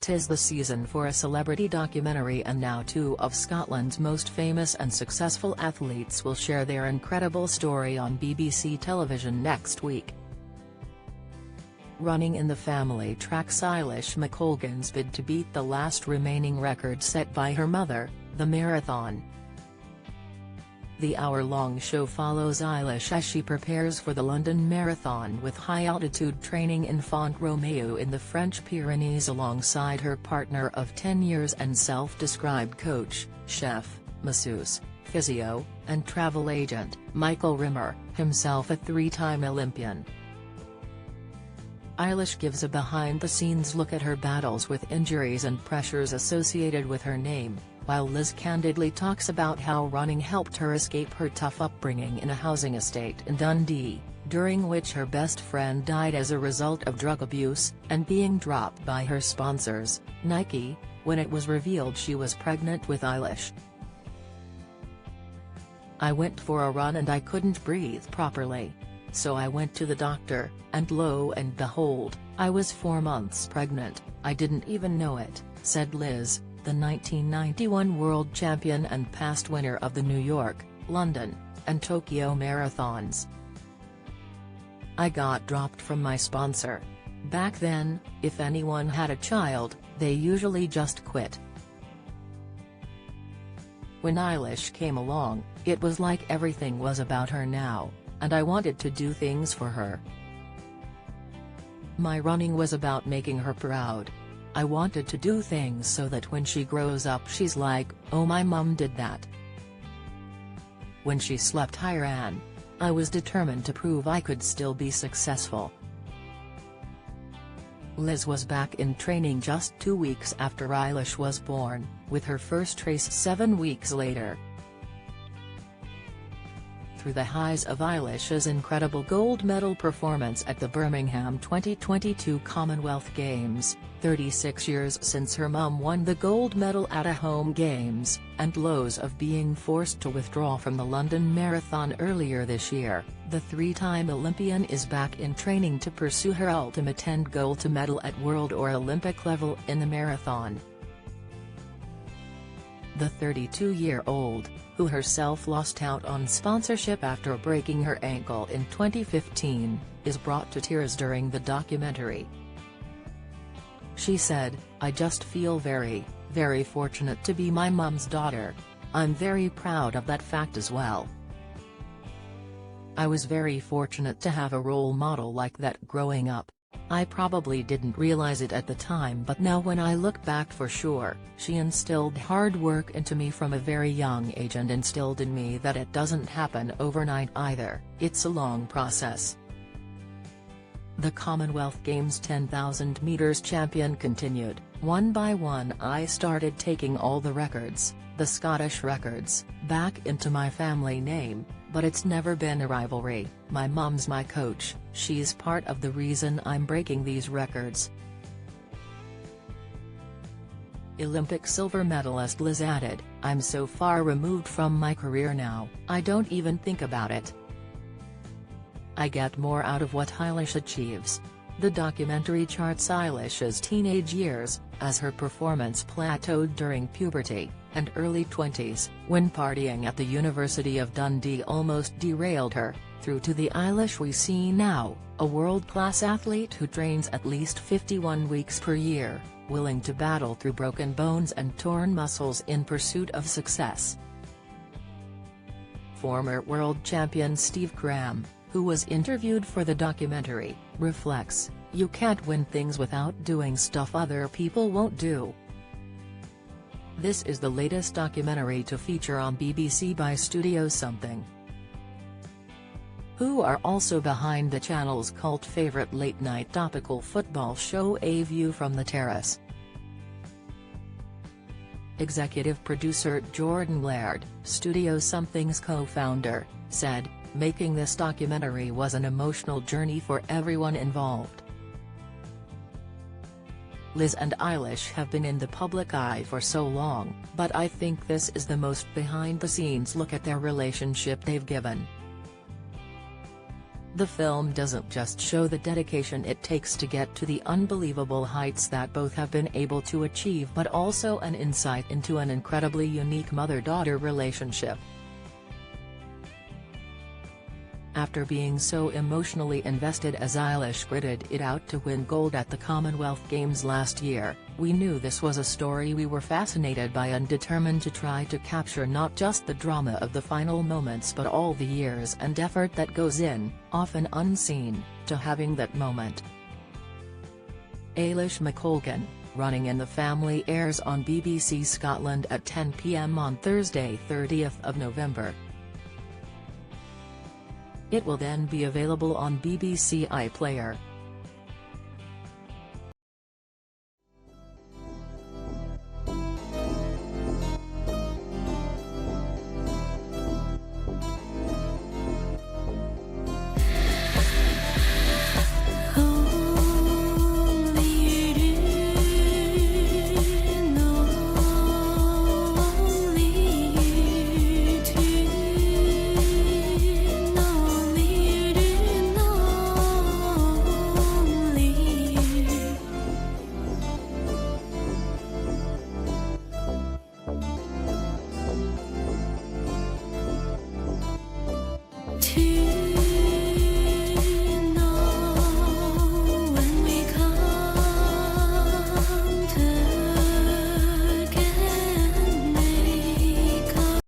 'Tis the season for a celebrity documentary, and now two of Scotland's most famous and successful athletes will share their incredible story on BBC television next week. Running in the family tracks Eilish McColgan's bid to beat the last remaining record set by her mother, the marathon. The hour-long show follows Eilish as she prepares for the London Marathon with high-altitude training in Font-Romeu in the French Pyrenees alongside her partner of 10 years and self-described coach, chef, masseuse, physio, and travel agent, Michael Rimmer, himself a three-time Olympian. Eilish gives a behind-the-scenes look at her battles with injuries and pressures associated with her name, while Liz candidly talks about how running helped her escape her tough upbringing in a housing estate in Dundee, during which her best friend died as a result of drug abuse, and being dropped by her sponsors, Nike, when it was revealed she was pregnant with Eilish. "I went for a run and I couldn't breathe properly. So I went to the doctor, and lo and behold, I was 4 months pregnant. I didn't even know it," said Liz, the 1991 world champion and past winner of the New York, London, and Tokyo marathons. "I got dropped from my sponsor. Back then, if anyone had a child, they usually just quit. When Eilish came along, it was like everything was about her now, and I wanted to do things for her. My running was about making her proud. I wanted to do things so that when she grows up she's like, oh, my mum did that. When she slept I ran. I was determined to prove I could still be successful." Liz was back in training just 2 weeks after Eilish was born, with her first race 7 weeks later. Through the highs of Eilish's incredible gold medal performance at the Birmingham 2022 Commonwealth Games, 36 years since her mum won the gold medal at a home games, and lows of being forced to withdraw from the London Marathon earlier this year, the three-time Olympian is back in training to pursue her ultimate end goal to medal at world or Olympic level in the marathon. The 32-year-old, who herself lost out on sponsorship after breaking her ankle in 2015, is brought to tears during the documentary. She said, "I just feel very, very fortunate to be my mum's daughter. I'm very proud of that fact as well. I was very fortunate to have a role model like that growing up. I probably didn't realize it at the time, but now when I look back, for sure, she instilled hard work into me from a very young age and instilled in me that it doesn't happen overnight either, it's a long process." The Commonwealth Games 10,000 metres champion continued, "One by one I started taking all the records, the Scottish records, back into my family name, but it's never been a rivalry. My mum's my coach, she's part of the reason I'm breaking these records." Olympic silver medalist Liz added, "I'm so far removed from my career now, I don't even think about it. I get more out of what Eilish achieves." The documentary charts Eilish's teenage years, as her performance plateaued during puberty and early 20s, when partying at the University of Dundee almost derailed her, through to the Eilish we see now, a world-class athlete who trains at least 51 weeks per year, willing to battle through broken bones and torn muscles in pursuit of success. Former world champion Steve Graham, who was interviewed for the documentary, reflects, "You can't win things without doing stuff other people won't do." This is the latest documentary to feature on BBC by Studio Something, who are also behind the channel's cult favourite late-night topical football show A View from the Terrace. Executive producer Jordan Laird, Studio Something's co-founder, said, "Making this documentary was an emotional journey for everyone involved. Liz and Eilish have been in the public eye for so long, but I think this is the most behind-the-scenes look at their relationship they've given." The film doesn't just show the dedication it takes to get to the unbelievable heights that both have been able to achieve, but also an insight into an incredibly unique mother-daughter relationship. After being so emotionally invested as Eilish gritted it out to win gold at the Commonwealth Games last year, we knew this was a story we were fascinated by and determined to try to capture not just the drama of the final moments but all the years and effort that goes in, often unseen, to having that moment. Eilish McColgan, Running in the Family airs on BBC Scotland at 10 p.m. on Thursday 30th of November. It will then be available on BBC iPlayer.